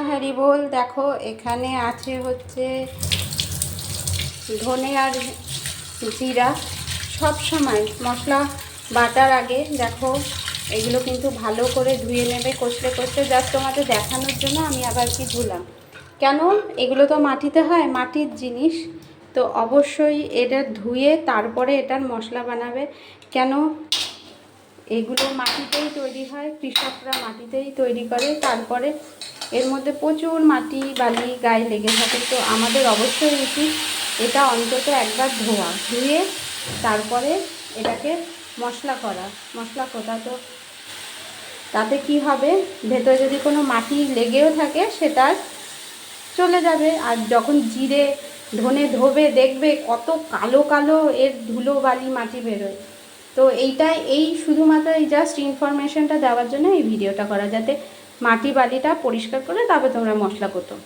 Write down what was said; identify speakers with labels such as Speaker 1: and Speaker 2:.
Speaker 1: Harry বল। দেখো এখানে আছে হচ্ছে ধনে আর জিরা। সব সময় মশলা বাটার আগে দেখো এগুলো কিন্তু ভালো করে ধুয়ে নেবে, কষলে কষলে। জাস্ট তোমাদের দেখানোর জন্য আমি আবার কি ধুলাম, কেন এগুলো তো মাটিতে হয়, মাটির জিনিস তো অবশ্যই এটা ধুয়ে তারপরে এটার মশলা বানাবে। কেন এগুলো মাটিতেই তৈরি হয়, কৃষকরা মাটিতেই তৈরি করে, তারপরে এর মধ্যে প্রচুর মাটি বালি গায়ে লেগে থাকে। তো আমাদের অবশ্যই উচিত এটা অন্তত একবার ধুয়ে তারপরে এটাকে মশলা করা, মশলা কোটা। তো তাতে কি হবে, ভেতরে যদি কোনো মাটি লেগেও থাকে সেটা চলে যাবে। আর যখন জিরে ধনে ধোবে দেখবে কত কালো কালো এর ধুলো বালি মাটি বেরোয়। তো এই শুধুমাত্র এই জাস্ট ইনফরমেশনটা দেওয়ার জন্য এই ভিডিওটা করা, যাতে মাটি বালিটা পরিষ্কার করে তারপর তোমরা মশলা করো।